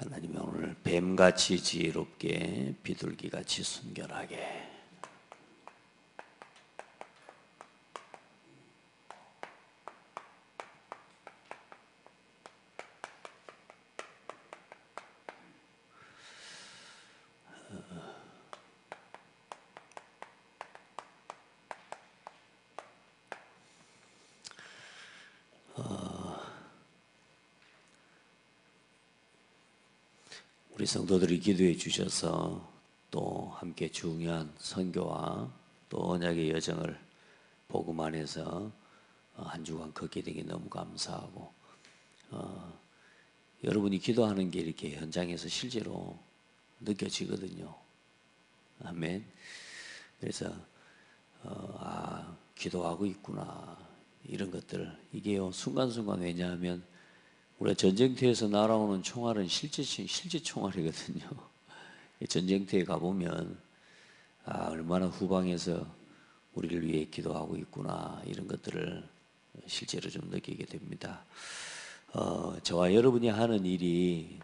하나님이 오늘 뱀같이 지혜롭게 비둘기같이 순결하게 우리 성도들이 기도해 주셔서 또 함께 중요한 선교와 또 언약의 여정을 복음 안에서 한 주간 걷게 되기 너무 감사하고 여러분이 기도하는 게 이렇게 현장에서 실제로 느껴지거든요. 아멘. 그래서 기도하고 있구나 이런 것들 이게요 순간순간 왜냐하면 우리가 전쟁터에서 날아오는 총알은 실제 총알이거든요. 전쟁터에 가보면 얼마나 후방에서 우리를 위해 기도하고 있구나 이런 것들을 실제로 좀 느끼게 됩니다. 저와 여러분이 하는 일이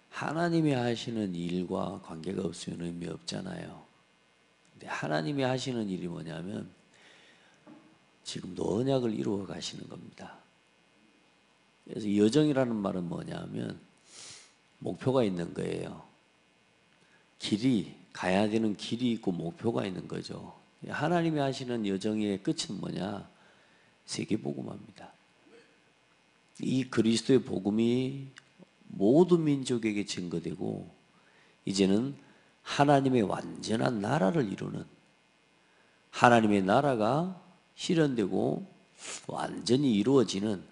하나님이 하시는 일과 관계가 없으면 의미 없잖아요. 근데 하나님이 하시는 일이 뭐냐면 지금도 언약을 이루어 가시는 겁니다. 그래서 여정이라는 말은 뭐냐면 목표가 있는 거예요. 가야 되는 길이 있고 목표가 있는 거죠. 하나님이 하시는 여정의 끝은 뭐냐? 세계복음화입니다. 이 그리스도의 복음이 모든 민족에게 증거되고 이제는 하나님의 완전한 나라를 이루는 하나님의 나라가 실현되고 완전히 이루어지는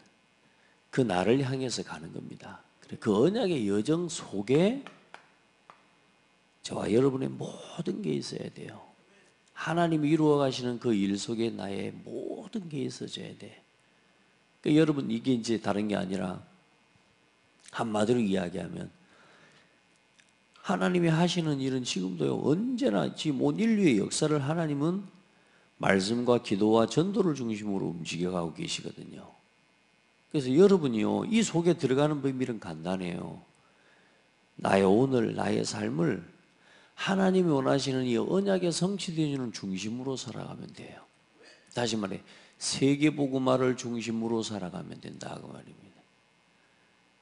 그 날을 향해서 가는 겁니다. 그 언약의 여정 속에 저와 여러분의 모든 게 있어야 돼요. 하나님이 이루어 가시는 그 일 속에 나의 모든 게 있어져야 돼. 그러니까 여러분 이게 이제 다른 게 아니라 한마디로 이야기하면 하나님이 하시는 일은 지금도요 언제나 지금 온 인류의 역사를 하나님은 말씀과 기도와 전도를 중심으로 움직여가고 계시거든요. 그래서 여러분이요 이 속에 들어가는 비밀은 간단해요. 나의 오늘 나의 삶을 하나님이 원하시는 이 언약의 성취되는 중심으로 살아가면 돼요. 다시 말해 세계복음화를 중심으로 살아가면 된다 그 말입니다.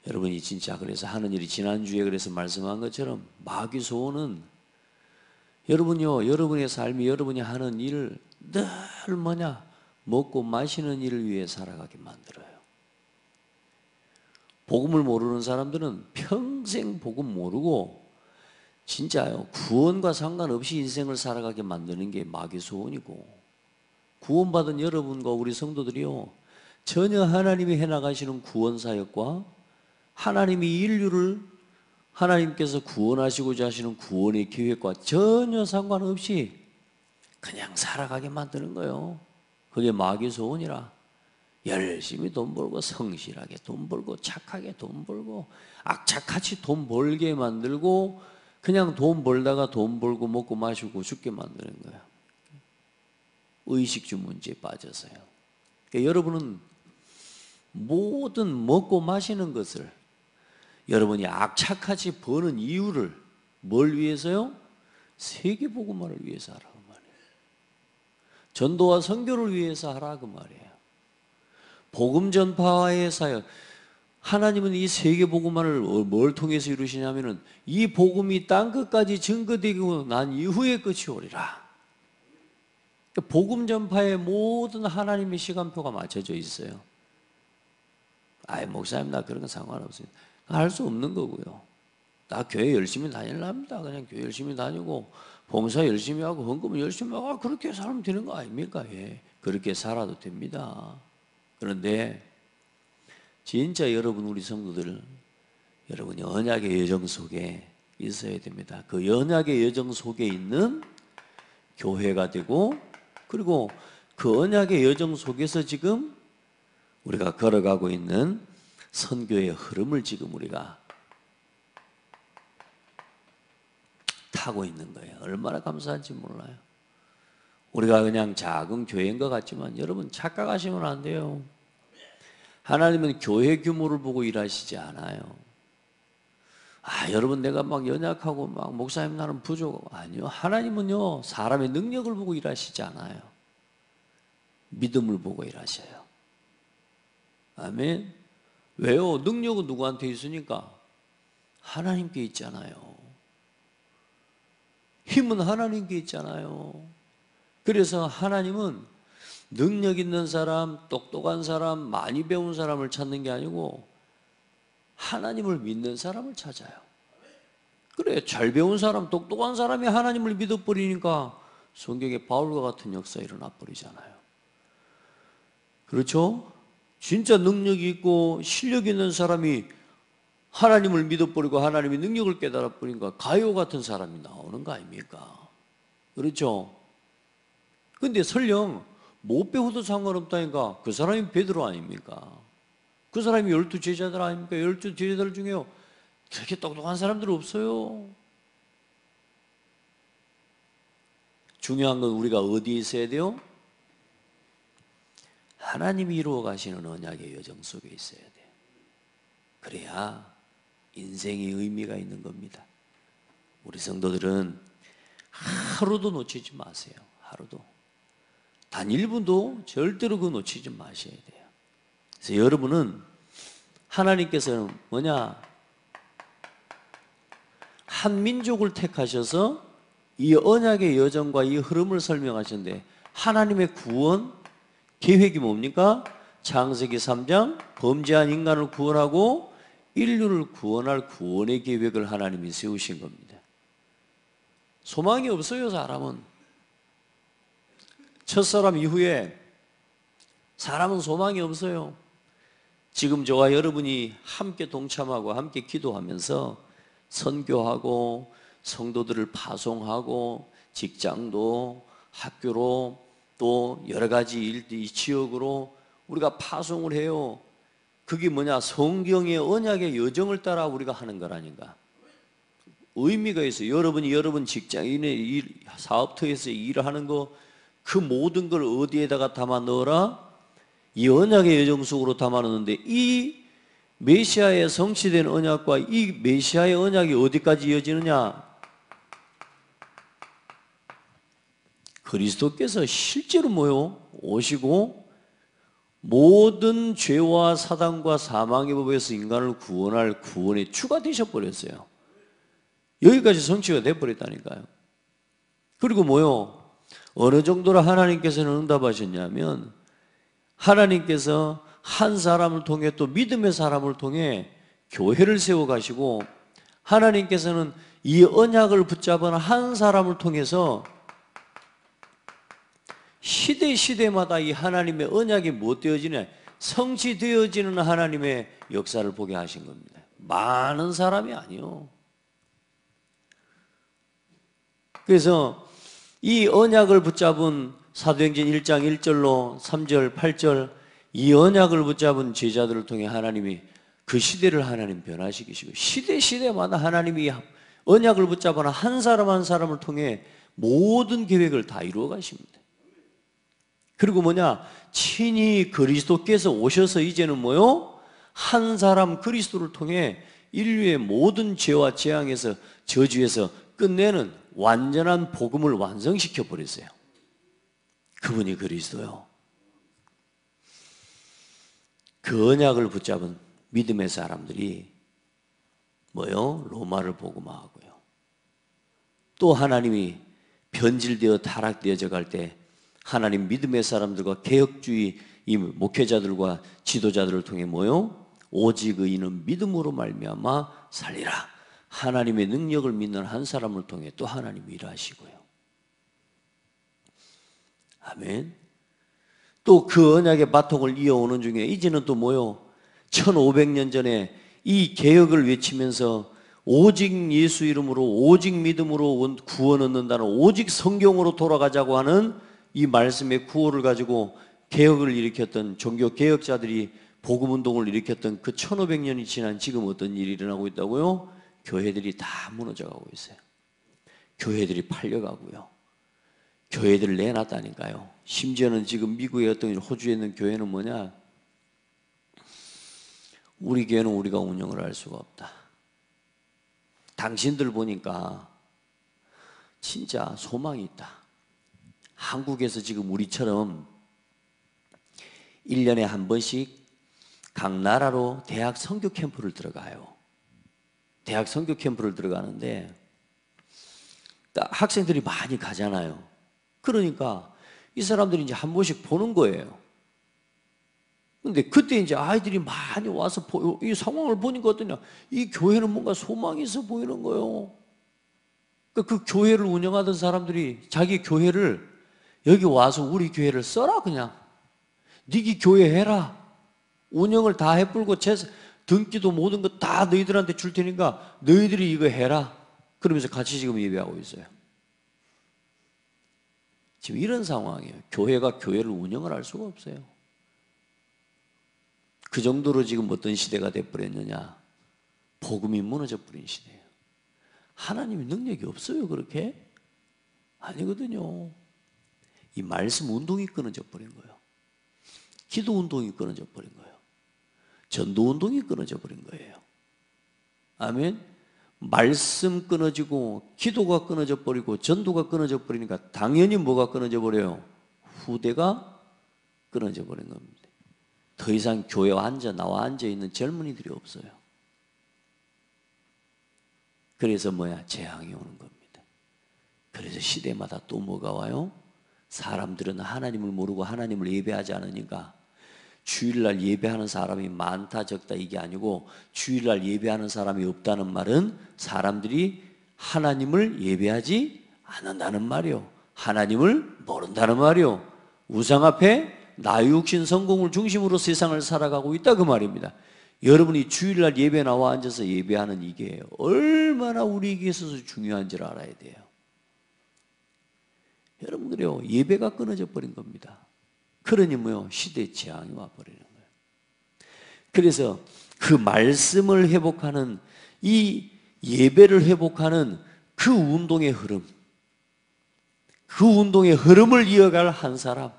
여러분이 진짜 그래서 하는 일이 지난주에 그래서 말씀한 것처럼 마귀 소원은 여러분이요 여러분의 삶이 여러분이 하는 일을 늘 뭐냐 먹고 마시는 일을 위해 살아가게 만들어요. 복음을 모르는 사람들은 평생 복음 모르고 진짜요 구원과 상관없이 인생을 살아가게 만드는 게 마귀 소원이고 구원받은 여러분과 우리 성도들이요 전혀 하나님이 해나가시는 구원사역과 하나님이 인류를 하나님께서 구원하시고자 하시는 구원의 계획과 전혀 상관없이 그냥 살아가게 만드는 거예요. 그게 마귀 소원이라 열심히 돈 벌고 성실하게 돈 벌고 착하게 돈 벌고 악착같이 돈 벌게 만들고 그냥 돈 벌다가 돈 벌고 먹고 마시고 죽게 만드는 거예요. 의식주 문제에 빠져서요. 그러니까 여러분은 모든 먹고 마시는 것을 여러분이 악착같이 버는 이유를 뭘 위해서요? 세계복음화를 위해서 하라 그 말이에요. 전도와 선교를 위해서 하라 그 말이에요. 복음 전파의 사역. 하나님은 이 세계복음화를 뭘 통해서 이루시냐면은 이 복음이 땅끝까지 증거되고 난 이후에 끝이 오리라. 복음 전파의 모든 하나님의 시간표가 맞춰져 있어요. 목사님 나 그런 거 상관없어요. 할 수 없는 거고요. 나 교회 열심히 다닐랍니다. 그냥 교회 열심히 다니고 봉사 열심히 하고 헌금 열심히 하고 그렇게 살면 되는 거 아닙니까? 예. 그렇게 살아도 됩니다. 그런데 진짜 여러분 우리 성도들 여러분이 언약의 여정 속에 있어야 됩니다. 그 언약의 여정 속에 있는 교회가 되고 그리고 그 언약의 여정 속에서 지금 우리가 걸어가고 있는 선교의 흐름을 지금 우리가 타고 있는 거예요. 얼마나 감사한지 몰라요. 우리가 그냥 작은 교회인 것 같지만 여러분 착각하시면 안 돼요. 하나님은 교회 규모를 보고 일하시지 않아요. 여러분 내가 막 연약하고 막 목사님 나는 부족하고 아니요. 하나님은요 사람의 능력을 보고 일하시지 않아요. 믿음을 보고 일하셔요. 아멘. 왜요? 능력은 누구한테 있으니까? 하나님께 있잖아요. 힘은 하나님께 있잖아요. 그래서 하나님은 능력 있는 사람, 똑똑한 사람, 많이 배운 사람을 찾는 게 아니고 하나님을 믿는 사람을 찾아요. 그래, 잘 배운 사람, 똑똑한 사람이 하나님을 믿어버리니까 성경에 바울과 같은 역사 일어나 버리잖아요. 그렇죠? 진짜 능력이 있고 실력 있는 사람이 하나님을 믿어버리고 하나님의 능력을 깨달아버리니까 가요 같은 사람이 나오는 거 아닙니까? 그렇죠? 근데 설령 못 배워도 상관없다니까 그 사람이 베드로 아닙니까? 그 사람이 12 제자들 아닙니까? 12 제자들 중에요 그렇게 똑똑한 사람들 없어요. 중요한 건 우리가 어디에 있어야 돼요? 하나님이 이루어 가시는 언약의 여정 속에 있어야 돼요. 그래야 인생의 의미가 있는 겁니다. 우리 성도들은 하루도 놓치지 마세요. 하루도. 단 1분도 절대로 그거 놓치지 마셔야 돼요. 그래서 여러분은 하나님께서는 뭐냐? 한 민족을 택하셔서 이 언약의 여정과 이 흐름을 설명하셨는데 하나님의 구원 계획이 뭡니까? 창세기 3장 범죄한 인간을 구원하고 인류를 구원할 구원의 계획을 하나님이 세우신 겁니다. 소망이 없어요, 사람은. 첫사람 이후에 사람은 소망이 없어요. 지금 저와 여러분이 함께 동참하고 함께 기도하면서 선교하고 성도들을 파송하고 직장도 학교로 또 여러 가지 일들이 지역으로 우리가 파송을 해요. 그게 뭐냐? 성경의 언약의 여정을 따라 우리가 하는 거라니까. 의미가 있어요. 여러분이 여러분 직장인의 사업터에서 일을 하는 거 그 모든 걸 어디에다가 담아 넣어라? 이 언약의 여정 속으로 담아 넣는데 이 메시아의 성취된 언약과 이 메시아의 언약이 어디까지 이어지느냐? 그리스도께서 실제로 뭐요? 오시고 모든 죄와 사단과 사망의 법에서 인간을 구원할 구원의 주가 되셔버렸어요. 여기까지 성취가 돼버렸다니까요. 그리고 뭐요? 어느 정도로 하나님께서는 응답하셨냐면 하나님께서 한 사람을 통해 또 믿음의 사람을 통해 교회를 세워가시고 하나님께서는 이 언약을 붙잡은 한 사람을 통해서 시대마다 이 하나님의 언약이 못 되어지냐? 성취되어지는 하나님의 역사를 보게 하신 겁니다. 많은 사람이 아니요. 그래서 이 언약을 붙잡은 사도행전 1장 1절로 3절, 8절 이 언약을 붙잡은 제자들을 통해 하나님이 그 시대를 하나님 변화시키시고 시대마다 하나님이 언약을 붙잡은 한 사람 한 사람을 통해 모든 계획을 다 이루어 가십니다. 그리고 뭐냐? 친히 그리스도께서 오셔서 이제는 뭐요? 한 사람 그리스도를 통해 인류의 모든 죄와 재앙에서 저주에서 끝내는 완전한 복음을 완성시켜 버렸어요. 그분이 그리스도요. 그 언약을 붙잡은 믿음의 사람들이 뭐요? 로마를 복음화하고요. 또 하나님이 변질되어 타락되어져 갈 때 하나님 믿음의 사람들과 개혁주의 이 목회자들과 지도자들을 통해 뭐요? 오직 의인은 믿음으로 말미암아 살리라. 하나님의 능력을 믿는 한 사람을 통해 또 하나님이 일하시고요. 아멘. 또 그 언약의 바통을 이어오는 중에 이제는 또 뭐요? 1500년 전에 이 개혁을 외치면서 오직 예수 이름으로 오직 믿음으로 구원 얻는다는 오직 성경으로 돌아가자고 하는 이 말씀의 구호를 가지고 개혁을 일으켰던 종교 개혁자들이 복음운동을 일으켰던 그 1500년이 지난 지금 어떤 일이 일어나고 있다고요? 교회들이 다 무너져 가고 있어요. 교회들이 팔려가고요. 교회들을 내놨다니까요. 심지어는 지금 미국의 어떤 호주에 있는 교회는 뭐냐? 우리 교회는 우리가 운영을 할 수가 없다. 당신들 보니까 진짜 소망이 있다. 한국에서 지금 우리처럼 1년에 한 번씩 각 나라로 대학 선교 캠프를 들어가요. 대학 선교 캠프를 들어가는데 학생들이 많이 가잖아요. 그러니까 이 사람들이 이제 한 번씩 보는 거예요. 근데 그때 이제 아이들이 많이 와서 이 상황을 보니까 어떠냐? 이 교회는 뭔가 소망이 있어 보이는 거예요. 그 교회를 운영하던 사람들이 자기 교회를 여기 와서 우리 교회를 써라 그냥. 니기 교회 해라. 운영을 다 해불고 등기도 모든 거 다 너희들한테 줄 테니까 너희들이 이거 해라. 그러면서 같이 지금 예배하고 있어요. 지금 이런 상황이에요. 교회가 교회를 운영을 할 수가 없어요. 그 정도로 지금 어떤 시대가 돼버렸느냐? 복음이 무너져 버린 시대예요. 하나님의 능력이 없어요, 그렇게? 아니거든요. 이 말씀 운동이 끊어져 버린 거예요. 기도 운동이 끊어져 버린 거예요. 전도 운동이 끊어져 버린 거예요. 아멘. 말씀 끊어지고 기도가 끊어져 버리고 전도가 끊어져 버리니까 당연히 뭐가 끊어져 버려요? 후대가 끊어져 버린 겁니다. 더 이상 교회에 나와 앉아 있는 젊은이들이 없어요. 그래서 재앙이 오는 겁니다. 그래서 시대마다 또 뭐가 와요? 사람들은 하나님을 모르고 하나님을 예배하지 않으니까 주일날 예배하는 사람이 많다 적다 이게 아니고 주일날 예배하는 사람이 없다는 말은 사람들이 하나님을 예배하지 않는다는 말이요. 하나님을 모른다는 말이요. 우상 앞에 나 육신 성공을 중심으로 세상을 살아가고 있다 그 말입니다. 여러분이 주일날 예배 나와 앉아서 예배하는 이게 얼마나 우리에게 있어서 중요한지를 알아야 돼요. 여러분들이요, 예배가 끊어져 버린 겁니다. 그러니 시대의 재앙이 와버리는 거예요. 그래서 그 말씀을 회복하는 이 예배를 회복하는 그 운동의 흐름, 그 운동의 흐름을 이어갈 한 사람,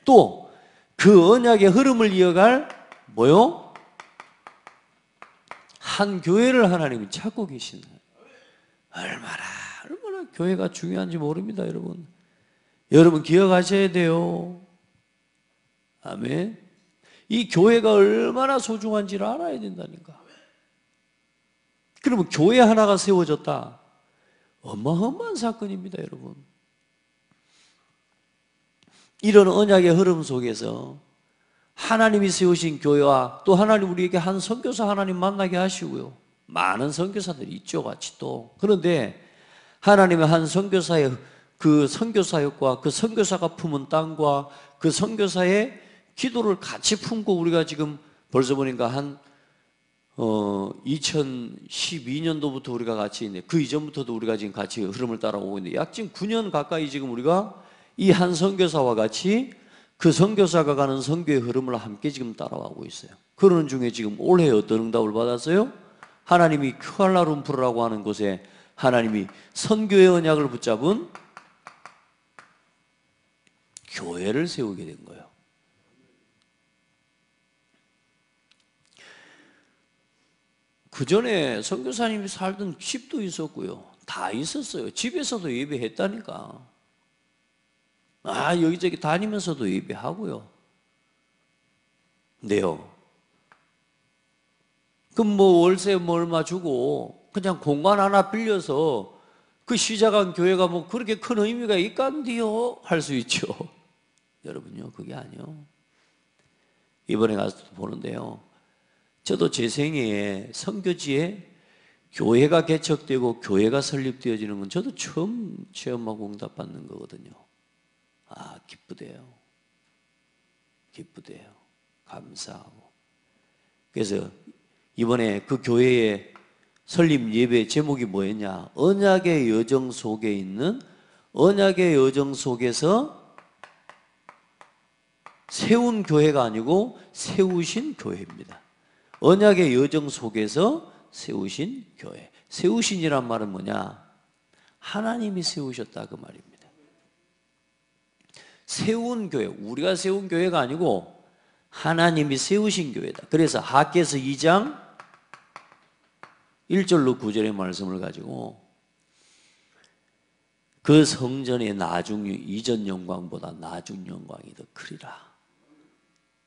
또 그 언약의 흐름을 이어갈 한 교회를 하나님이 찾고 계시는 거예요. 얼마나 교회가 중요한지 모릅니다, 여러분. 여러분 기억하셔야 돼요. 아멘. 이 교회가 얼마나 소중한지를 알아야 된다니까. 그러면 교회 하나가 세워졌다. 어마어마한 사건입니다, 여러분. 이런 언약의 흐름 속에서 하나님이 세우신 교회와 또 하나님 우리에게 한 선교사 하나님 만나게 하시고요. 많은 선교사들이 있죠, 같이 또. 그런데 하나님의 한 선교사의 그 선교사역과 그 선교사가 품은 땅과 그 선교사의 기도를 같이 품고 우리가 지금 벌써 보니까 2012년도부터 우리가 같이 있는데 그 이전부터도 우리가 지금 같이 흐름을 따라오고 있는데 약 지금 9년 가까이 지금 우리가 이 한 선교사와 같이 그 선교사가 가는 선교의 흐름을 함께 지금 따라가고 있어요. 그러는 중에 지금 올해 어떤 응답을 받았어요? 하나님이 쿠알라룸푸르라고 하는 곳에 하나님이 선교의 언약을 붙잡은 교회를 세우게 된 거예요. 그 전에 선교사님이 살던 집도 있었고요. 다 있었어요. 집에서도 예배했다니까. 여기저기 다니면서도 예배하고요. 네요. 그럼 월세 얼마 주고 그냥 공간 하나 빌려서 그 시작한 교회가 그렇게 큰 의미가 있간디요? 할 수 있죠. 여러분요, 그게 아니요. 이번에 가서 보는데요. 저도 제 생애에 선교지에 교회가 개척되고 교회가 설립되어지는 건 저도 처음 체험하고 응답받는 거거든요. 기쁘대요. 기쁘대요. 감사하고. 그래서 이번에 그 교회의 설립 예배 제목이 뭐였냐? 언약의 여정 속에 있는 언약의 여정 속에서 세운 교회가 아니고 세우신 교회입니다. 언약의 여정 속에서 세우신 교회. 세우신이란 말은 뭐냐? 하나님이 세우셨다 그 말입니다. 세운 교회, 우리가 세운 교회가 아니고 하나님이 세우신 교회다. 그래서 하께서 2장 1절로 9절의 말씀을 가지고 그 성전의 이전 영광보다 나중 영광이 더 크리라.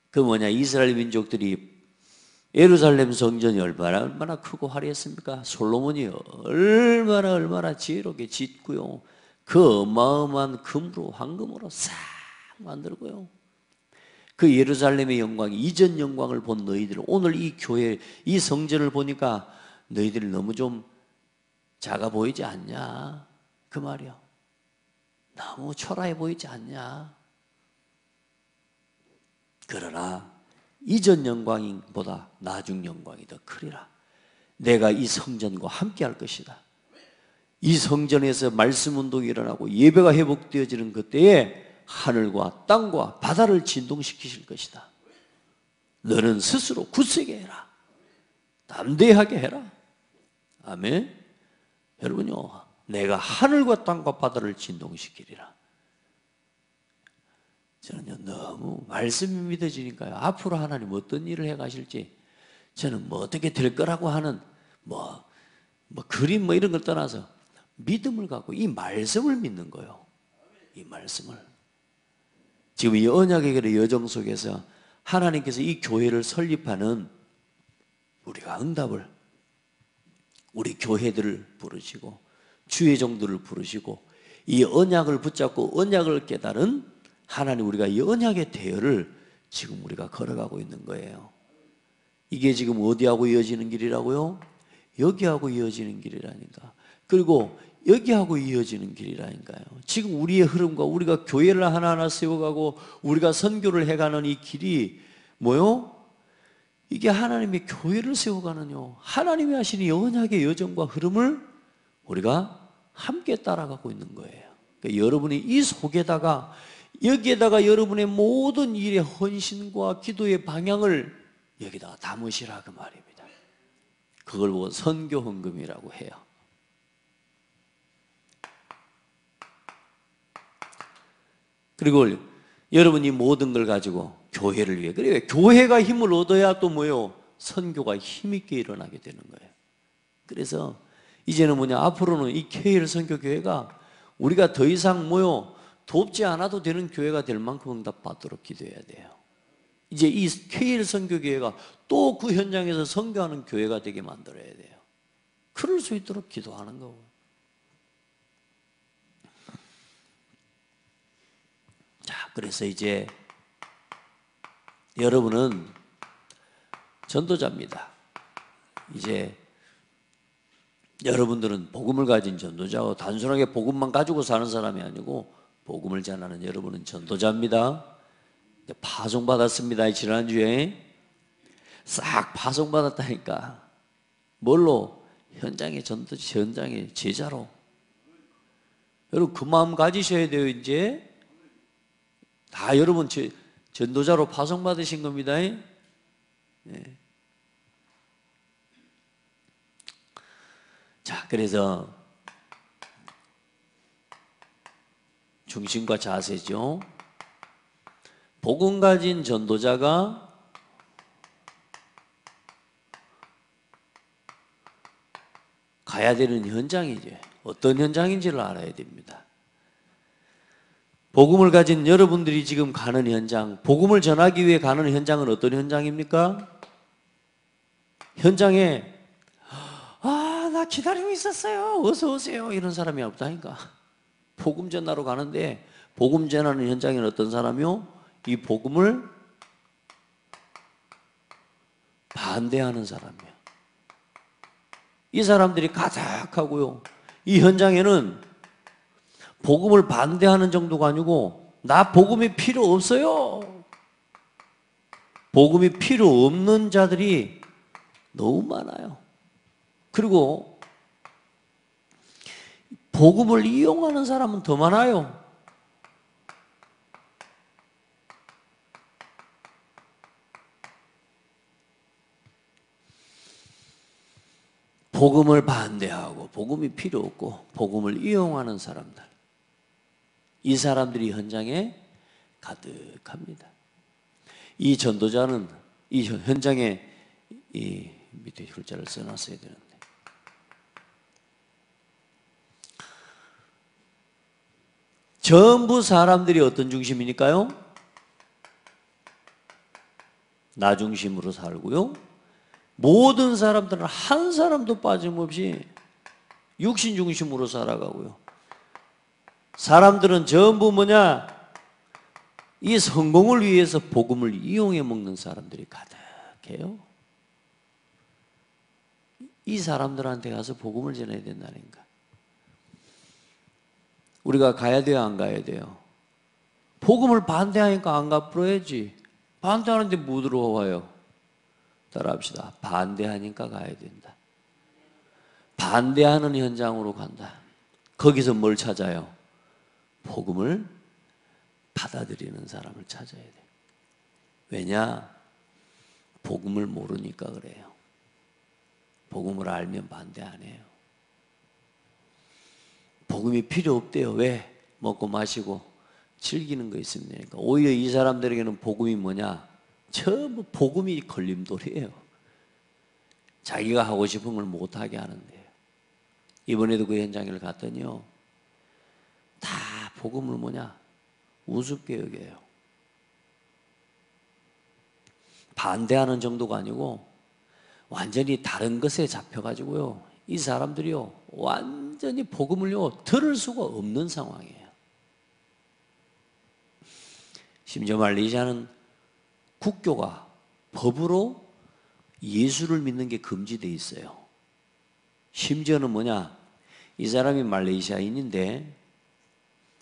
그 뭐냐, 이스라엘 민족들이 예루살렘 성전이 얼마나 크고 화려했습니까? 솔로몬이 얼마나 지혜롭게 짓고요. 그 어마어마한 금으로 황금으로 싹 만들고요. 그 예루살렘의 영광, 이전 영광을 본 너희들, 오늘 이 교회, 이 성전을 보니까 너희들이 너무 좀 작아 보이지 않냐? 그 말이야. 너무 초라해 보이지 않냐? 그러나 이전 영광보다 나중 영광이 더 크리라. 내가 이 성전과 함께 할 것이다. 이 성전에서 말씀 운동이 일어나고 예배가 회복되어지는 그때에 하늘과 땅과 바다를 진동시키실 것이다. 너는 스스로 굳세게 해라. 담대하게 해라. 아멘. 여러분요, 내가 하늘과 땅과 바다를 진동시키리라. 저는요, 너무 말씀이 믿어지니까요, 앞으로 하나님 어떤 일을 해 가실지, 저는 뭐 어떻게 될 거라고 하는 그림 이런 걸 떠나서 믿음을 갖고 이 말씀을 믿는 거예요. 이 말씀을. 지금 이 언약의 길의 여정 속에서 하나님께서 이 교회를 설립하는 우리가 응답을, 우리 교회들을 부르시고 주의 종들을 부르시고 이 언약을 붙잡고 언약을 깨달은 하나님, 우리가 이 언약의 대열을 지금 우리가 걸어가고 있는 거예요. 이게 지금 어디하고 이어지는 길이라고요? 여기하고 이어지는 길이라니까. 그리고 여기하고 이어지는 길이라니까요. 지금 우리의 흐름과 우리가 교회를 하나하나 세워가고 우리가 선교를 해가는 이 길이 뭐요? 이게 하나님의 교회를 세워가는요, 하나님이 하시는 언약의 여정과 흐름을 우리가 함께 따라가고 있는 거예요. 그러니까 여러분이 이 속에다가, 여기에다가 여러분의 모든 일의 헌신과 기도의 방향을 여기다가 담으시라, 그 말입니다. 그걸 보고 선교 헌금이라고 해요. 그리고 여러분이 모든 걸 가지고 교회를 위해, 그래요. 교회가 힘을 얻어야 또 뭐요? 선교가 힘있게 일어나게 되는 거예요. 그래서 이제는 뭐냐, 앞으로는 이 KL 선교교회가 우리가 더 이상 뭐요? 돕지 않아도 되는 교회가 될 만큼 응답받도록 기도해야 돼요. 이제 이 KL 선교교회가 또 그 현장에서 선교하는 교회가 되게 만들어야 돼요. 그럴 수 있도록 기도하는 거고. 자, 그래서 이제 여러분은 전도자입니다. 이제 여러분들은 복음을 가진 전도자고, 단순하게 복음만 가지고 사는 사람이 아니고 복음을 전하는 여러분은 전도자입니다. 파송받았습니다. 지난주에 싹 파송받았다니까. 뭘로? 현장의 현장의 제자로. 여러분 그 마음 가지셔야 돼요. 이제 다 여러분 전도자로 파송받으신 겁니다. 네. 자, 그래서 중심과 자세죠. 복음 가진 전도자가 가야 되는 현장이죠. 어떤 현장인지를 알아야 됩니다. 복음을 가진 여러분들이 지금 가는 현장, 복음을 전하기 위해 가는 현장은 어떤 현장입니까? 현장에 나 기다리고 있었어요. 어서 오세요. 이런 사람이 없다니까. 복음 전하러 가는데 복음 전하는 현장에는 어떤 사람이요? 이 복음을 반대하는 사람이에요. 이 사람들이 가득하고요. 이 현장에는 복음을 반대하는 정도가 아니고 나 복음이 필요 없어요. 복음이 필요 없는 자들이 너무 많아요. 그리고 복음을 이용하는 사람은 더 많아요. 복음을 반대하고 복음이 필요 없고 복음을 이용하는 사람들, 이 사람들이 현장에 가득합니다. 이 전도자는 이 현장에 이 밑에 글자를 써놨어야 되는데, 전부 사람들이 어떤 중심이니까요? 나 중심으로 살고요. 모든 사람들은 한 사람도 빠짐없이 육신 중심으로 살아가고요. 사람들은 전부 뭐냐? 이 성공을 위해서 복음을 이용해 먹는 사람들이 가득해요. 이 사람들한테 가서 복음을 전해야 된다니까. 우리가 가야 돼요, 안 가야 돼요? 복음을 반대하니까 안 가버려야지. 반대하는데 못 들어와요. 따라합시다. 반대하니까 가야 된다. 반대하는 현장으로 간다. 거기서 뭘 찾아요? 복음을 받아들이는 사람을 찾아야 돼. 왜냐? 복음을 모르니까 그래요. 복음을 알면 반대 안 해요. 복음이 필요 없대요. 왜? 먹고 마시고 즐기는 거 있으면 되니까. 오히려 이 사람들에게는 복음이 뭐냐? 전부 복음이 걸림돌이에요. 자기가 하고 싶은 걸 못하게 하는데요. 이번에도 그 현장을 갔더니요, 다 복음을 뭐냐? 우습게 여겨요. 반대하는 정도가 아니고 완전히 다른 것에 잡혀가지고요, 이 사람들이요 완전히 복음을요 들을 수가 없는 상황이에요. 심지어 말레이시아는 국교가 법으로 예수를 믿는 게 금지되어 있어요. 심지어는 뭐냐? 이 사람이 말레이시아인인데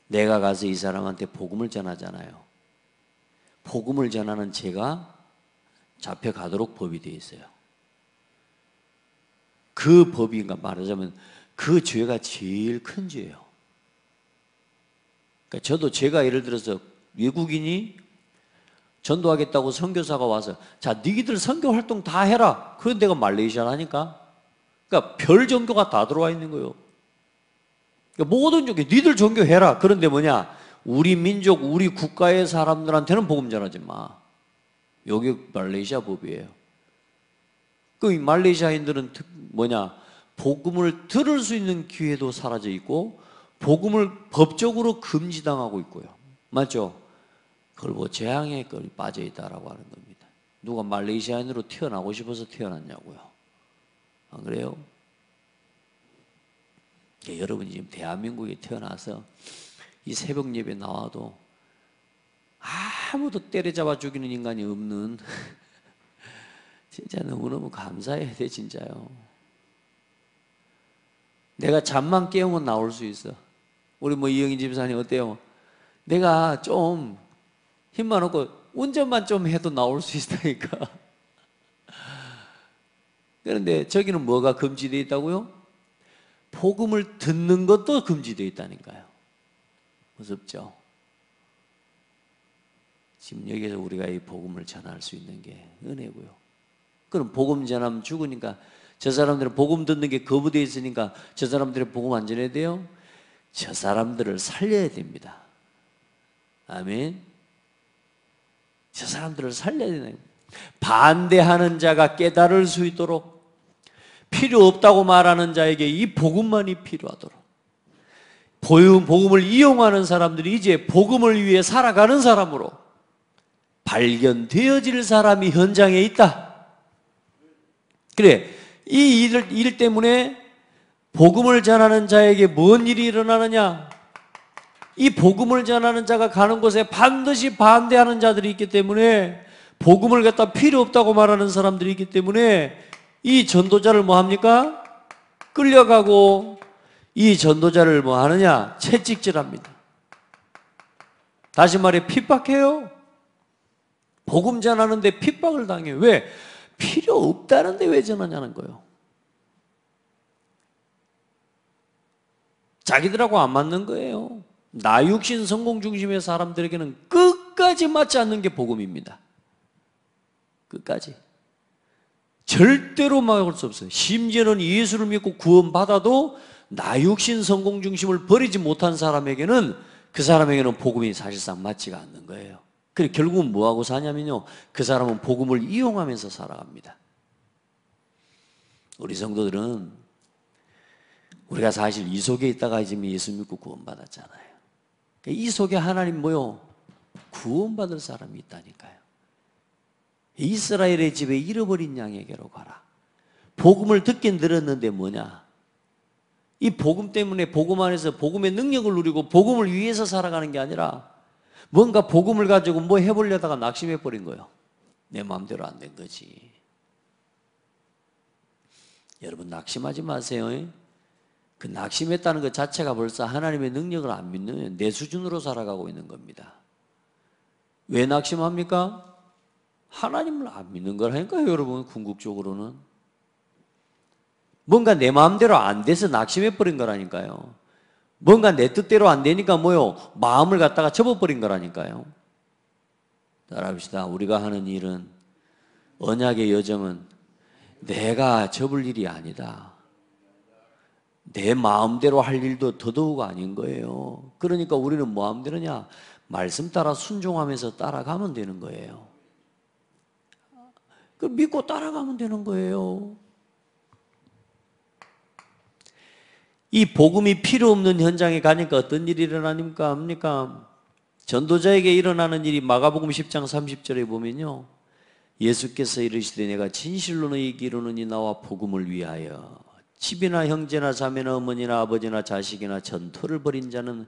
내가 가서 이 사람한테 복음을 전하잖아요. 복음을 전하는 죄가 잡혀가도록 법이 되어 있어요. 그 법이 말하자면 그 죄가 제일 큰 죄예요. 그러니까 저도 제가 예를 들어서 외국인이 전도하겠다고 선교사가 와서 자, 너희들 선교 활동 다 해라. 그런데 내가 말레이시아라니까. 그러니까 별 종교가 다 들어와 있는 거예요. 그러니까 모든 종교, 너희들 종교해라. 그런데 뭐냐? 우리 민족, 우리 국가의 사람들한테는 복음 전하지 마. 여기 말레이시아 법이에요. 그 말레이시아인들은 뭐냐? 복음을 들을 수 있는 기회도 사라져 있고 복음을 법적으로 금지당하고 있고요. 맞죠? 그걸 뭐 재앙에 빠져 있다라고 하는 겁니다. 누가 말레이시아인으로 태어나고 싶어서 태어났냐고요? 안 그래요? 여러분이 지금 대한민국에 태어나서 이 새벽 예배 나와도 아무도 때려잡아 죽이는 인간이 없는 진짜 너무너무 감사해야 돼, 진짜요. 내가 잠만 깨우면 나올 수 있어. 우리 뭐 이영희 집사님 어때요? 내가 좀 힘만 없고 운전만 좀 해도 나올 수 있다니까. 그런데 저기는 뭐가 금지되어 있다고요? 복음을 듣는 것도 금지되어 있다니까요. 무섭죠? 지금 여기서 우리가 이 복음을 전할 수 있는 게 은혜고요. 그럼 복음 전하면 죽으니까 저 사람들은 복음 듣는 게 거부되어 있으니까 저 사람들이 복음 안 전해야 돼요? 저 사람들을 살려야 됩니다. 아멘. 저 사람들을 살려야 되는 거예요. 반대하는 자가 깨달을 수 있도록, 필요 없다고 말하는 자에게 이 복음만이 필요하도록, 복음을 이용하는 사람들이 이제 복음을 위해 살아가는 사람으로 발견되어질 사람이 현장에 있다. 그래, 이 일 때문에 복음을 전하는 자에게 뭔 일이 일어나느냐? 이 복음을 전하는 자가 가는 곳에 반드시 반대하는 자들이 있기 때문에, 복음을 갖다 필요 없다고 말하는 사람들이 있기 때문에 이 전도자를 뭐 합니까? 끌려가고 이 전도자를 뭐 하느냐? 채찍질합니다. 다시 말해 핍박해요. 복음 전하는데 핍박을 당해요. 왜? 필요 없다는데 왜 전하냐는 거예요. 자기들하고 안 맞는 거예요. 나 육신 성공 중심의 사람들에게는 끝까지 맞지 않는 게 복음입니다. 끝까지. 절대로 막을 수 없어요. 심지어는 예수를 믿고 구원받아도 나 육신 성공 중심을 버리지 못한 사람에게는 그 사람에게는 복음이 사실상 맞지가 않는 거예요. 그래서 결국은 뭐하고 사냐면요, 그 사람은 복음을 이용하면서 살아갑니다. 우리 성도들은 우리가 사실 이 속에 있다가 지금 예수 믿고 구원받았잖아요. 이 속에 하나님 뭐요? 구원받을 사람이 있다니까요. 이스라엘의 집에 잃어버린 양에게로 가라. 복음을 듣긴 들었는데 뭐냐? 이 복음 때문에 복음 안에서 복음의 능력을 누리고 복음을 위해서 살아가는 게 아니라 뭔가 복음을 가지고 뭐 해보려다가 낙심해버린 거예요. 내 마음대로 안 된 거지. 여러분 낙심하지 마세요. 그 낙심했다는 것 자체가 벌써 하나님의 능력을 안 믿는 내 수준으로 살아가고 있는 겁니다. 왜 낙심합니까? 하나님을 안 믿는 거라니까요, 여러분. 궁극적으로는 뭔가 내 마음대로 안 돼서 낙심해버린 거라니까요. 뭔가 내 뜻대로 안 되니까 뭐요? 마음을 갖다가 접어버린 거라니까요. 따라합시다. 우리가 하는 일은, 언약의 여정은 내가 접을 일이 아니다. 내 마음대로 할 일도 더더욱 아닌 거예요. 그러니까 우리는 뭐 하면 되느냐? 말씀 따라 순종하면서 따라가면 되는 거예요. 그 믿고 따라가면 되는 거예요. 이 복음이 필요 없는 현장에 가니까 어떤 일이 일어납니까? 전도자에게 일어나는 일이 마가복음 10장 30절에 보면요, 예수께서 이르시되 내가 진실로 너희에게 이르노니 나와 복음을 위하여 집이나 형제나 자매나 어머니나 아버지나 자식이나 전토를 벌인 자는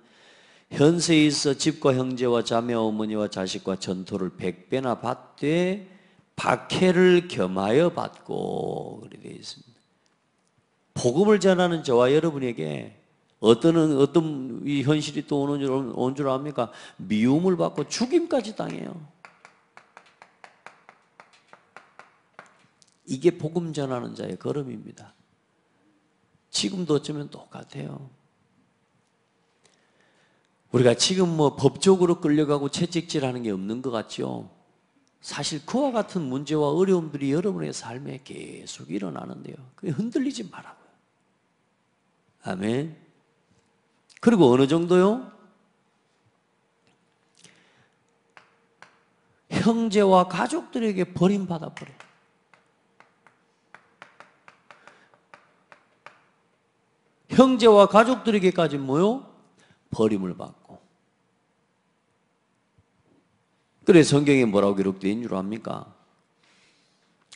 현세에 있어 집과 형제와 자매와 어머니와 자식과 전토를 100배나 받되 박해를 겸하여 받고, 그렇게 되어 있습니다. 복음을 전하는 저와 여러분에게 어떤 이 현실이 또 오는 줄 압니까? 미움을 받고 죽임까지 당해요. 이게 복음 전하는 자의 걸음입니다. 지금도 어쩌면 똑같아요. 우리가 지금 뭐 법적으로 끌려가고 채찍질하는 게 없는 것 같죠? 사실 그와 같은 문제와 어려움들이 여러분의 삶에 계속 일어나는데요. 그게 흔들리지 말라고요. 아멘. 그리고 어느 정도요? 형제와 가족들에게 버림받아 버려요. 형제와 가족들에게까지 뭐요? 버림을 받고. 그래서 성경에 뭐라고 기록되어 있는 줄 압니까?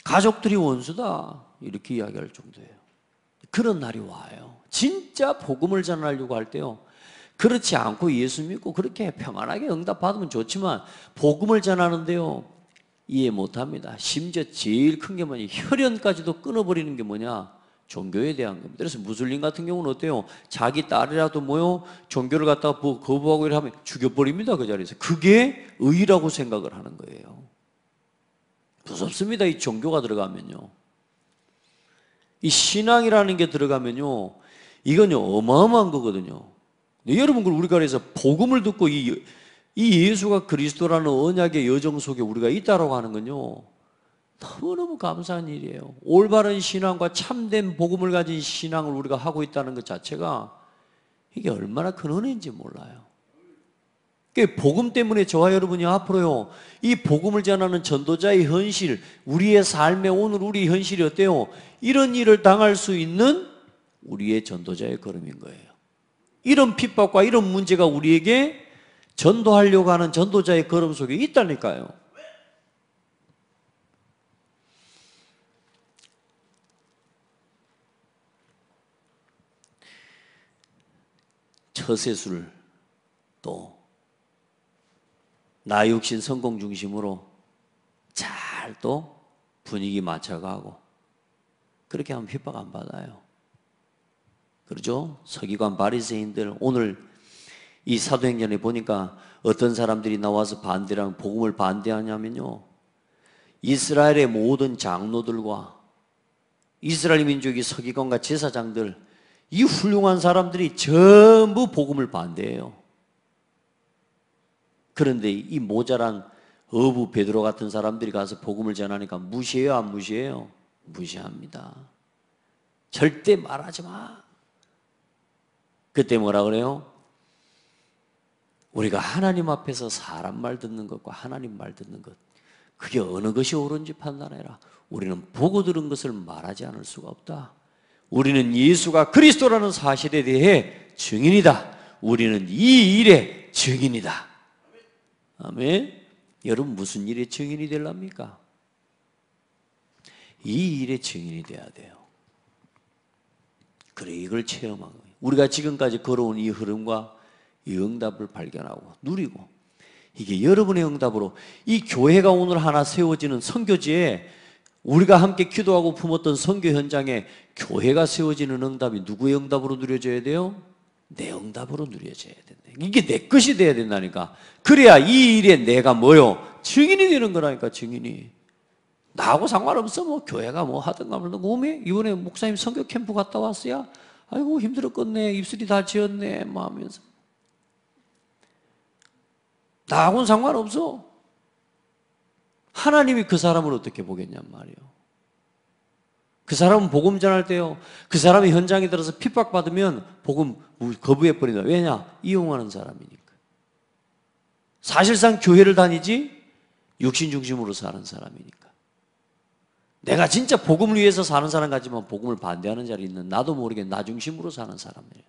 가족들이 원수다, 이렇게 이야기할 정도예요. 그런 날이 와요. 진짜 복음을 전하려고 할 때요, 그렇지 않고 예수 믿고 그렇게 평안하게 응답받으면 좋지만 복음을 전하는데요, 이해 못합니다. 심지어 제일 큰 게 뭐냐, 혈연까지도 끊어버리는 게 뭐냐? 종교에 대한 겁니다. 그래서 무슬림 같은 경우는 어때요? 자기 딸이라도 뭐요? 종교를 갖다가 거부하고 이러면 죽여버립니다, 그 자리에서. 그게 의라고 생각을 하는 거예요. 무섭습니다, 이 종교가 들어가면요. 이 신앙이라는 게 들어가면요, 이건요 어마어마한 거거든요. 네, 여러분, 우리가 그래서 복음을 듣고 이 예수가 그리스도라는 언약의 여정 속에 우리가 있다라고 하는 건요, 너무너무 감사한 일이에요. 올바른 신앙과 참된 복음을 가진 신앙을 우리가 하고 있다는 것 자체가 이게 얼마나 큰 은혜인지 몰라요. 복음 때문에 저와 여러분이 앞으로요, 이 복음을 전하는 전도자의 현실, 우리의 삶에 오늘 우리 현실이 어때요? 이런 일을 당할 수 있는 우리의 전도자의 걸음인 거예요. 이런 핍박과 이런 문제가 우리에게 전도하려고 하는 전도자의 걸음 속에 있다니까요. 처세술 또 나 육신 성공 중심으로 잘 또 분위기 맞춰가고 그렇게 하면 핍박 안 받아요. 그렇죠? 서기관 바리새인들, 오늘 이 사도행전에 보니까 어떤 사람들이 나와서 반대랑 복음을 반대하냐면요, 이스라엘의 모든 장로들과 이스라엘 민족의 서기관과 제사장들, 이 훌륭한 사람들이 전부 복음을 반대해요. 그런데 이 모자란 어부 베드로 같은 사람들이 가서 복음을 전하니까 무시해요, 안 무시해요? 무시합니다. 절대 말하지 마. 그때 뭐라 그래요? 우리가 하나님 앞에서 사람 말 듣는 것과 하나님 말 듣는 것, 그게 어느 것이 옳은지 판단해라. 우리는 보고 들은 것을 말하지 않을 수가 없다. 우리는 예수가 그리스도라는 사실에 대해 증인이다. 우리는 이 일의 증인이다. 아멘. 여러분 무슨 일의 증인이 되랍니까? 이 일의 증인이 돼야 돼요. 그래, 이걸 체험하고 우리가 지금까지 걸어온 이 흐름과 이 응답을 발견하고 누리고, 이게 여러분의 응답으로 이 교회가 오늘 하나 세워지는 선교지에 우리가 함께 기도하고 품었던 선교 현장에 교회가 세워지는 응답이 누구의 응답으로 누려져야 돼요? 내 응답으로 누려져야 된다. 이게 내 것이 돼야 된다니까. 그래야 이 일에 내가 뭐요? 증인이 되는 거라니까. 증인이. 나하고 상관없어. 뭐 교회가 뭐 하든가 말든가. 오메 이번에 목사님 선교 캠프 갔다 왔어요? 아이고 힘들었겠네. 입술이 다 지었네. 뭐 하면서. 나하고는 상관없어. 하나님이 그 사람을 어떻게 보겠냔 말이에요. 그 사람은 복음 전할 때요, 그 사람이 현장에 들어서 핍박받으면 복음 거부해버린다. 왜냐? 이용하는 사람이니까. 사실상 교회를 다니지 육신 중심으로 사는 사람이니까. 내가 진짜 복음을 위해서 사는 사람 같지만 복음을 반대하는 자리 있는, 나도 모르게 나 중심으로 사는 사람이에요.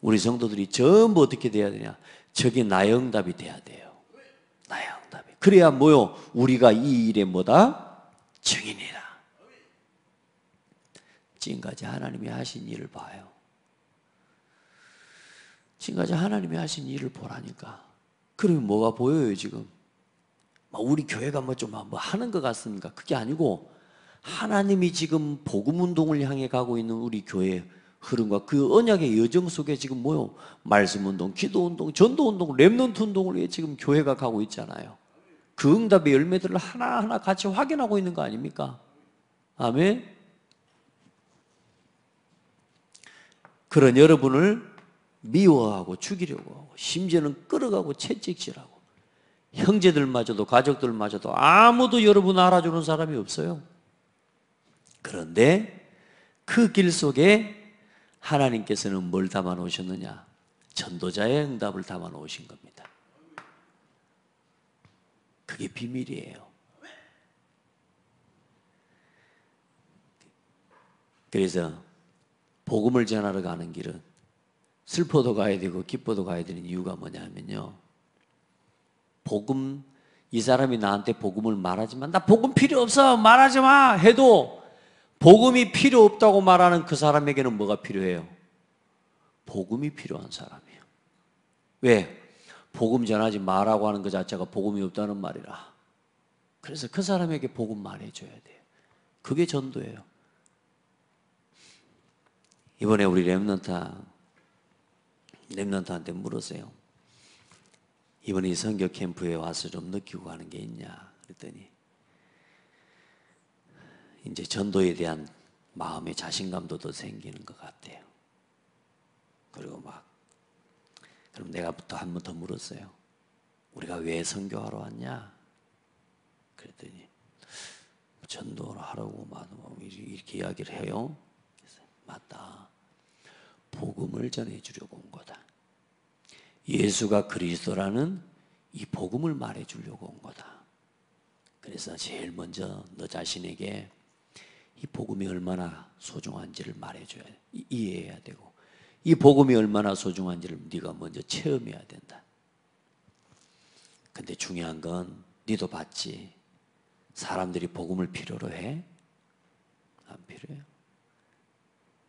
우리 성도들이 전부 어떻게 돼야 되냐? 저게 나의 응답이 돼야 돼요. 나의 응답이. 그래야 뭐요? 우리가 이 일에 뭐다? 증인이다. 지금까지 하나님이 하신 일을 봐요. 지금까지 하나님이 하신 일을 보라니까. 그러면 뭐가 보여요 지금? 우리 교회가 뭐 좀 뭐 하는 것 같습니까? 그게 아니고 하나님이 지금 복음 운동을 향해 가고 있는 우리 교회의 흐름과 그 언약의 여정 속에 지금 뭐요? 말씀 운동, 기도 운동, 전도 운동, 렘넌트 운동을 위해 지금 교회가 가고 있잖아요. 그 응답의 열매들을 하나하나 같이 확인하고 있는 거 아닙니까? 아멘. 그런 여러분을 미워하고 죽이려고 하고, 심지어는 끌어가고 채찍질하고, 형제들마저도 가족들마저도 아무도 여러분 알아주는 사람이 없어요. 그런데 그 길 속에 하나님께서는 뭘 담아 놓으셨느냐? 전도자의 응답을 담아 놓으신 겁니다. 그게 비밀이에요. 그래서 복음을 전하러 가는 길은 슬퍼도 가야 되고 기뻐도 가야 되는 이유가 뭐냐면요, 복음, 이 사람이 나한테 복음을 말하지만 나 복음 필요 없어 말하지 마 해도 복음이 필요 없다고 말하는 그 사람에게는 뭐가 필요해요? 복음이 필요한 사람이에요. 왜? 복음 전하지 마라고 하는 것 자체가 복음이 없다는 말이라. 그래서 그 사람에게 복음 말해줘야 돼요. 그게 전도예요. 이번에 우리 렘넌트한테 물었어요. 이번에 이 선교 캠프에 와서 좀 느끼고 가는 게 있냐 그랬더니 이제 전도에 대한 마음의 자신감도 더 생기는 것 같아요. 그리고 그럼 내가 한 번 더 물었어요. 우리가 왜 선교하러 왔냐? 그랬더니 전도를 하라고 이렇게 이야기를 해요. 그래서 맞다. 복음을 전해주려고 온 거다. 예수가 그리스도라는 이 복음을 말해주려고 온 거다. 그래서 제일 먼저 너 자신에게 이 복음이 얼마나 소중한지를 말해줘야 돼. 이해해야 되고, 이 복음이 얼마나 소중한지를 네가 먼저 체험해야 된다. 근데 중요한 건 네도 봤지. 사람들이 복음을 필요로 해? 안 필요해요.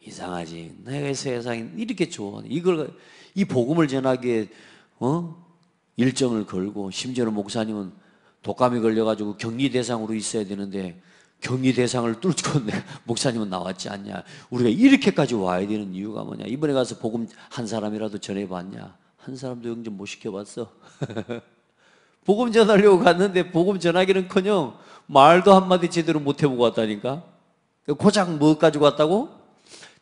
이상하지. 내가 세상이 이렇게 좋아. 이 복음을 전하기에 일정을 걸고, 심지어는 목사님은 독감이 걸려가지고 격리 대상으로 있어야 되는데 격리 대상을 뚫고 목사님은 나왔지 않냐. 우리가 이렇게까지 와야 되는 이유가 뭐냐. 이번에 가서 복음 한 사람이라도 전해봤냐. 한 사람도 영접 못 시켜봤어. 복음 전하려고 갔는데 복음 전하기는커녕 말도 한마디 제대로 못 해보고 왔다니까. 고작 뭐 가지고 왔다고?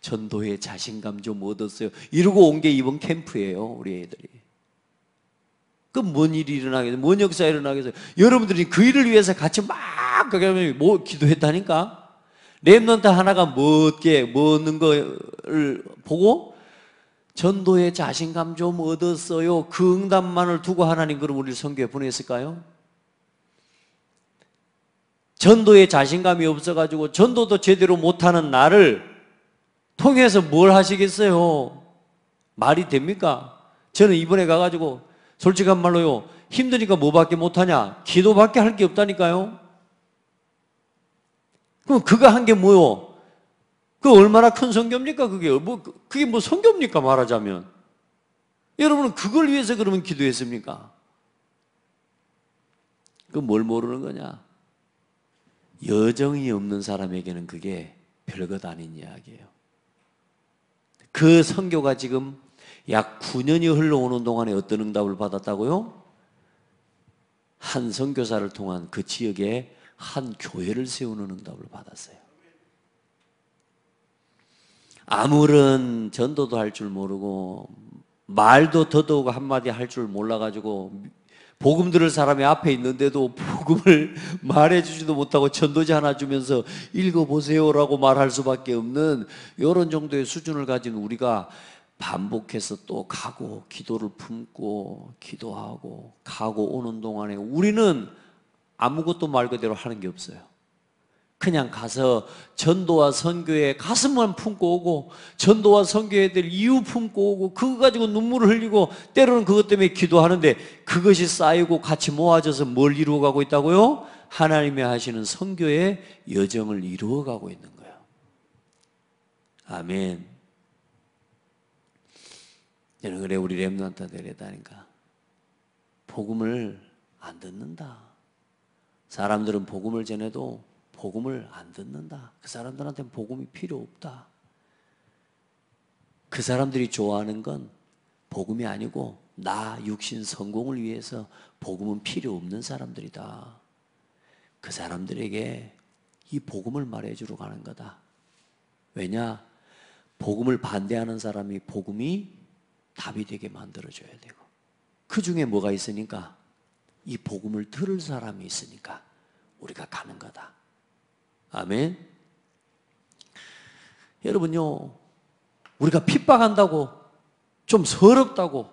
전도에 자신감 좀 얻었어요. 이러고 온 게 이번 캠프예요. 우리 애들이. 그 뭔 일이 일어나겠어요? 뭔 역사 일어나겠어요? 여러분들이 그 일을 위해서 같이 막 기도했다니까. 렘넌트 하나가 먹는 거를 보고 전도에 자신감 좀 얻었어요. 그 응답만을 두고 하나님 그럼 우리를 선교에 보냈을까요? 전도에 자신감이 없어가지고 전도도 제대로 못하는 나를 통해서 뭘 하시겠어요? 말이 됩니까? 저는 이번에 가가지고 솔직한 말로요, 힘드니까 뭐밖에 못하냐? 기도밖에 할 게 없다니까요. 그럼 그거 한 게 뭐요? 그 얼마나 큰 선교입니까? 그게 뭐 선교입니까? 말하자면. 여러분은 그걸 위해서 그러면 기도했습니까? 그 뭘 모르는 거냐? 여정이 없는 사람에게는 그게 별것 아닌 이야기예요. 그 선교가 지금 약 9년이 흘러오는 동안에 어떤 응답을 받았다고요? 한 선교사를 통한 그 지역에 한 교회를 세우는 응답을 받았어요. 아무런 전도도 할 줄 모르고 말도 더더욱 한마디 할 줄 몰라가지고 복음 들을 사람이 앞에 있는데도 복음을 말해주지도 못하고 전도지 하나 주면서 읽어보세요라고 말할 수밖에 없는 이런 정도의 수준을 가진 우리가 반복해서 또 가고 기도를 품고 기도하고 가고 오는 동안에 우리는 아무것도 말 그대로 하는 게 없어요. 그냥 가서 전도와 선교에 가슴만 품고 오고 전도와 선교에 될 이유 품고 오고 그거 가지고 눈물을 흘리고 때로는 그것 때문에 기도하는데 그것이 쌓이고 같이 모아져서 뭘 이루어가고 있다고요? 하나님이 하시는 선교의 여정을 이루어가고 있는 거예요. 아멘. 저는 그래 우리 렘넌트들 이랬다니까. 복음을 안 듣는다. 사람들은 복음을 전해도 복음을 안 듣는다. 그 사람들한테는 복음이 필요 없다. 그 사람들이 좋아하는 건 복음이 아니고 나 육신 성공을 위해서 복음은 필요 없는 사람들이다. 그 사람들에게 이 복음을 말해주러 가는 거다. 왜냐? 복음을 반대하는 사람이 복음이 답이 되게 만들어줘야 되고 그 중에 뭐가 있으니까 이 복음을 들을 사람이 있으니까 우리가 가는 거다. 아멘. 여러분요, 우리가 핍박한다고 좀 서럽다고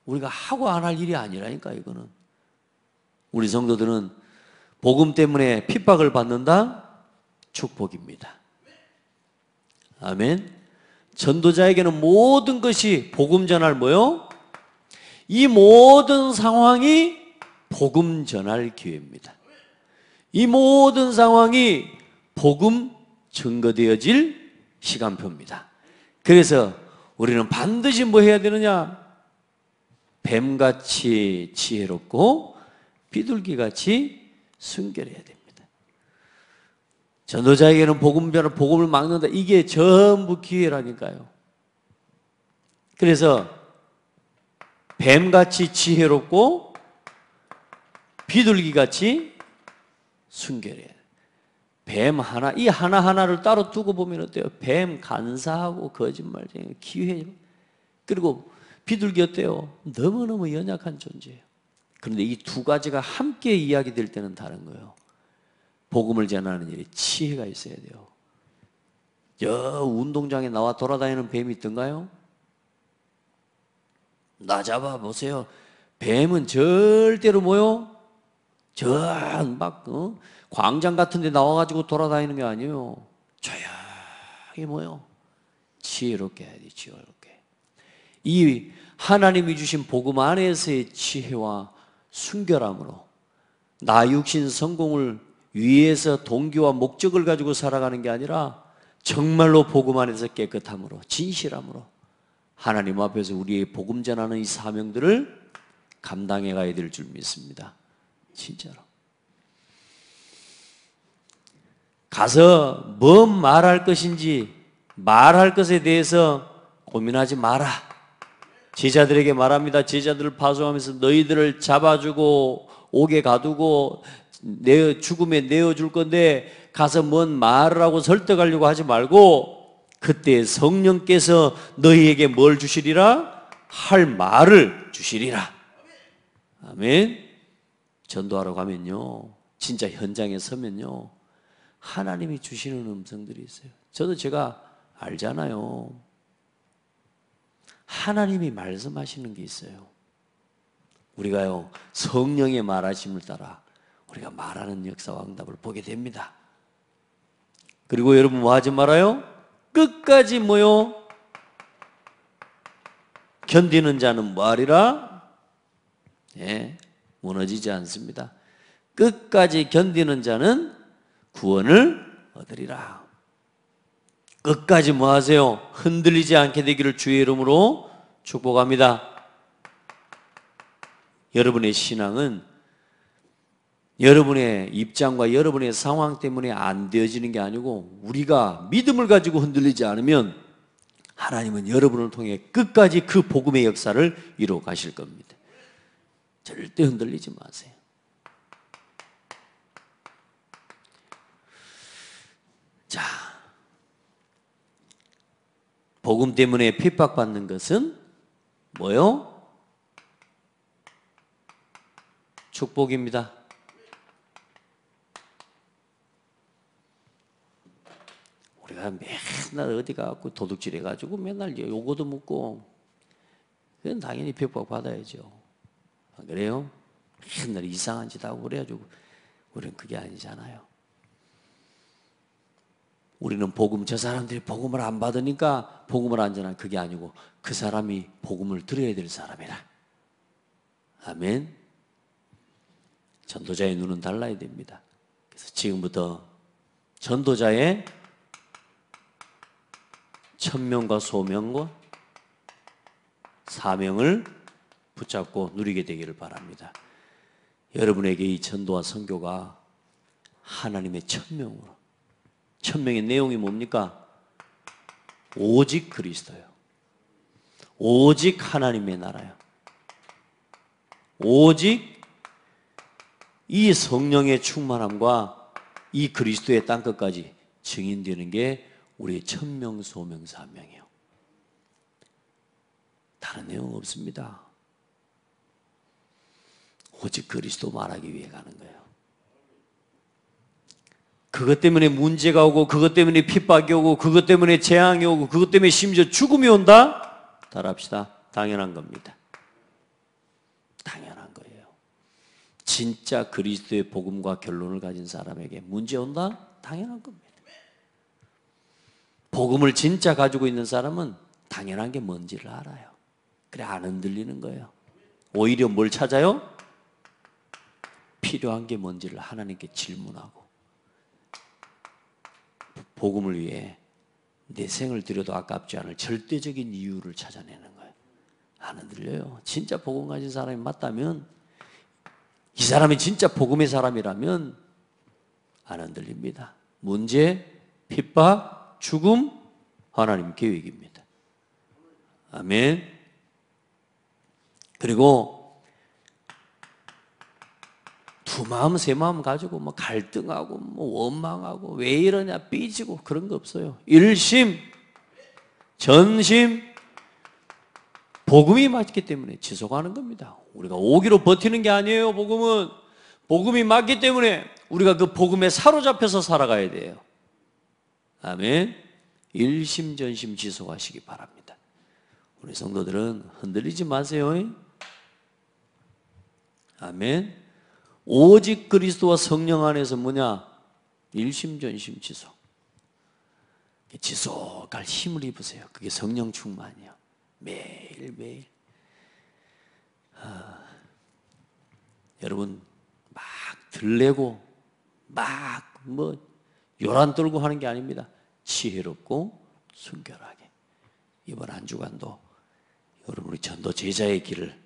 우리가 하고 안 할 일이 아니라니까. 이거는 우리 성도들은 복음 때문에 핍박을 받는다? 축복입니다. 아멘. 전도자에게는 모든 것이 복음 전할 뭐요? 이 모든 상황이 복음 전할 기회입니다. 이 모든 상황이 복음 증거되어질 시간표입니다. 그래서 우리는 반드시 뭐 해야 되느냐? 뱀같이 지혜롭고 비둘기같이 순결해야 됩니다. 전도자에게는 복음을 막는다. 이게 전부 기회라니까요. 그래서 뱀같이 지혜롭고 비둘기같이 순결해야 돼요. 뱀 하나, 이 하나하나를 따로 두고 보면 어때요? 뱀 간사하고 거짓말쟁이, 기회. 그리고 비둘기 어때요? 너무너무 연약한 존재예요. 그런데 이 두 가지가 함께 이야기될 때는 다른 거예요. 복음을 전하는 일에 지혜가 있어야 돼요. 저 운동장에 나와 돌아다니는 뱀이 있던가요? 나 잡아보세요. 뱀은 절대로 뭐요? 광장 같은 데 나와가지고 돌아다니는 게 아니에요. 조용히 뭐요? 지혜롭게 해야 돼, 지혜롭게. 이 하나님이 주신 복음 안에서의 지혜와 순결함으로 나 육신 성공을 위해서 동기와 목적을 가지고 살아가는 게 아니라 정말로 복음 안에서 깨끗함으로, 진실함으로 하나님 앞에서 우리의 복음 전하는 이 사명들을 감당해 가야 될 줄 믿습니다. 진짜로. 가서 뭐 말할 것인지 말할 것에 대해서 고민하지 마라. 제자들에게 말합니다. 제자들을 파송하면서 너희들을 잡아주고 옥에 가두고 죽음에 내어줄 건데 가서 뭔 말을 하고 설득하려고 하지 말고 그때 성령께서 너희에게 뭘 주시리라? 할 말을 주시리라. 아멘. 전도하러 가면요, 진짜 현장에 서면요, 하나님이 주시는 음성들이 있어요. 저도 제가 알잖아요. 하나님이 말씀하시는 게 있어요. 우리가요, 성령의 말하심을 따라 우리가 말하는 역사와 응답을 보게 됩니다. 그리고 여러분 뭐 하지 말아요? 끝까지 뭐요? 견디는 자는 뭐하리라? 예, 무너지지 않습니다. 끝까지 견디는 자는 구원을 얻으리라. 끝까지 뭐 하세요? 흔들리지 않게 되기를 주의 이름으로 축복합니다. 여러분의 신앙은 여러분의 입장과 여러분의 상황 때문에 안 되어지는 게 아니고 우리가 믿음을 가지고 흔들리지 않으면 하나님은 여러분을 통해 끝까지 그 복음의 역사를 이루어 가실 겁니다. 절대 흔들리지 마세요. 자, 복음 때문에 핍박받는 것은 뭐요? 축복입니다. 우리가 맨날 어디 가고 도둑질 해가지고 맨날 요거도 묻고 그건 당연히 핍박받아야죠. 안 그래요? 맨날 이상한 짓 하고 그래가지고 우리는 그게 아니잖아요. 우리는 복음, 저 사람들이 복음을 안 받으니까 복음을 안 전하는 그게 아니고 그 사람이 복음을 들어야 될 사람이라. 아멘. 전도자의 눈은 달라야 됩니다. 그래서 지금부터 전도자의 천명과 소명과 사명을 붙잡고 누리게 되기를 바랍니다. 여러분에게 이 전도와 선교가 하나님의 천명으로, 천명의 내용이 뭡니까? 오직 그리스도요. 오직 하나님의 나라요. 오직 이 성령의 충만함과 이 그리스도의 땅끝까지 증인되는 게 우리의 천명, 소명, 사명이에요. 다른 내용 없습니다. 오직 그리스도 말하기 위해 가는 거예요. 그것 때문에 문제가 오고 그것 때문에 핍박이 오고 그것 때문에 재앙이 오고 그것 때문에 심지어 죽음이 온다? 답합시다. 당연한 겁니다. 당연한 거예요. 진짜 그리스도의 복음과 결론을 가진 사람에게 문제 온다? 당연한 겁니다. 복음을 진짜 가지고 있는 사람은 당연한 게 뭔지를 알아요. 그래 안 흔들리는 거예요. 오히려 뭘 찾아요? 필요한 게 뭔지를 하나님께 질문하고 복음을 위해 내 생을 들여도 아깝지 않을 절대적인 이유를 찾아내는 거예요. 안 흔들려요. 진짜 복음 가진 사람이 맞다면, 이 사람이 진짜 복음의 사람이라면 안 흔들립니다. 문제, 핍박, 죽음, 하나님 계획입니다. 아멘. 그리고 두 마음 세 마음 가지고 뭐 갈등하고 뭐 원망하고 왜 이러냐 삐지고 그런 거 없어요. 일심 전심 복음이 맞기 때문에 지속하는 겁니다. 우리가 오기로 버티는 게 아니에요. 복음은 복음이 맞기 때문에 우리가 그 복음에 사로잡혀서 살아가야 돼요. 아멘. 일심 전심 지속하시기 바랍니다. 우리 성도들은 흔들리지 마세요. 아멘. 오직 그리스도와 성령 안에서 뭐냐? 일심전심 지속. 지속할 힘을 입으세요. 그게 성령 충만이요. 매일매일. 여러분 막 들레고 막 뭐 요란 떨고 하는 게 아닙니다. 지혜롭고 순결하게. 이번 한 주간도 여러분 우리 전도 제자의 길을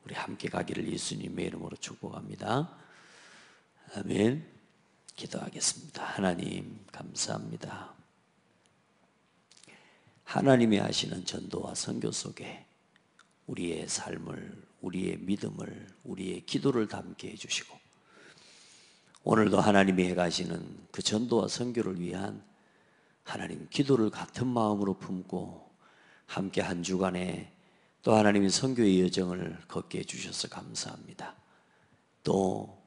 우리 함께 가기를 예수님의 이름으로 축복합니다. 아멘. 기도하겠습니다. 하나님 감사합니다. 하나님이 하시는 전도와 선교 속에 우리의 삶을, 우리의 믿음을, 우리의 기도를 담게 해주시고 오늘도 하나님이 해가시는 그 전도와 선교를 위한 하나님 기도를 같은 마음으로 품고 함께 한 주간에 또 하나님의 선교의 여정을 걷게 해주셔서 감사합니다. 또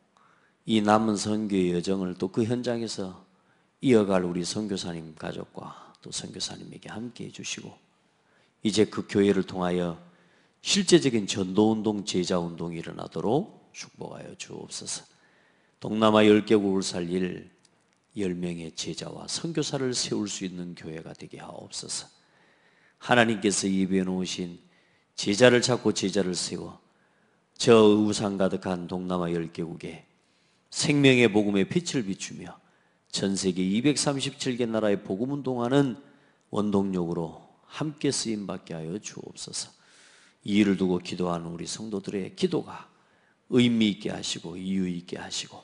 이 남은 선교의 여정을 또 그 현장에서 이어갈 우리 선교사님 가족과 또 선교사님에게 함께 해주시고 이제 그 교회를 통하여 실제적인 전도운동, 제자운동이 일어나도록 축복하여 주옵소서. 동남아 10개국을 살릴 10명의 제자와 선교사를 세울 수 있는 교회가 되게 하옵소서. 하나님께서 예비해 놓으신 제자를 찾고 제자를 세워 저 우상 가득한 동남아 10개국에 생명의 복음의 빛을 비추며 전 세계 237개 나라의 복음 운동하는 원동력으로 함께 쓰임받게 하여 주옵소서. 이 일을 두고 기도하는 우리 성도들의 기도가 의미 있게 하시고 이유 있게 하시고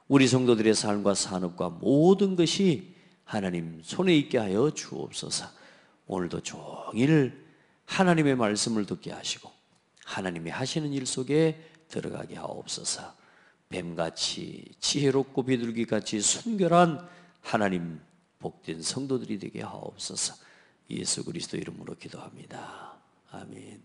우리 성도들의 삶과 산업과 모든 것이 하나님 손에 있게 하여 주옵소서. 오늘도 종일 하나님의 말씀을 듣게 하시고 하나님이 하시는 일 속에 들어가게 하옵소서. 뱀같이 지혜롭고 비둘기같이 순결한 하나님 복된 성도들이 되게 하옵소서. 예수 그리스도 이름으로 기도합니다. 아멘.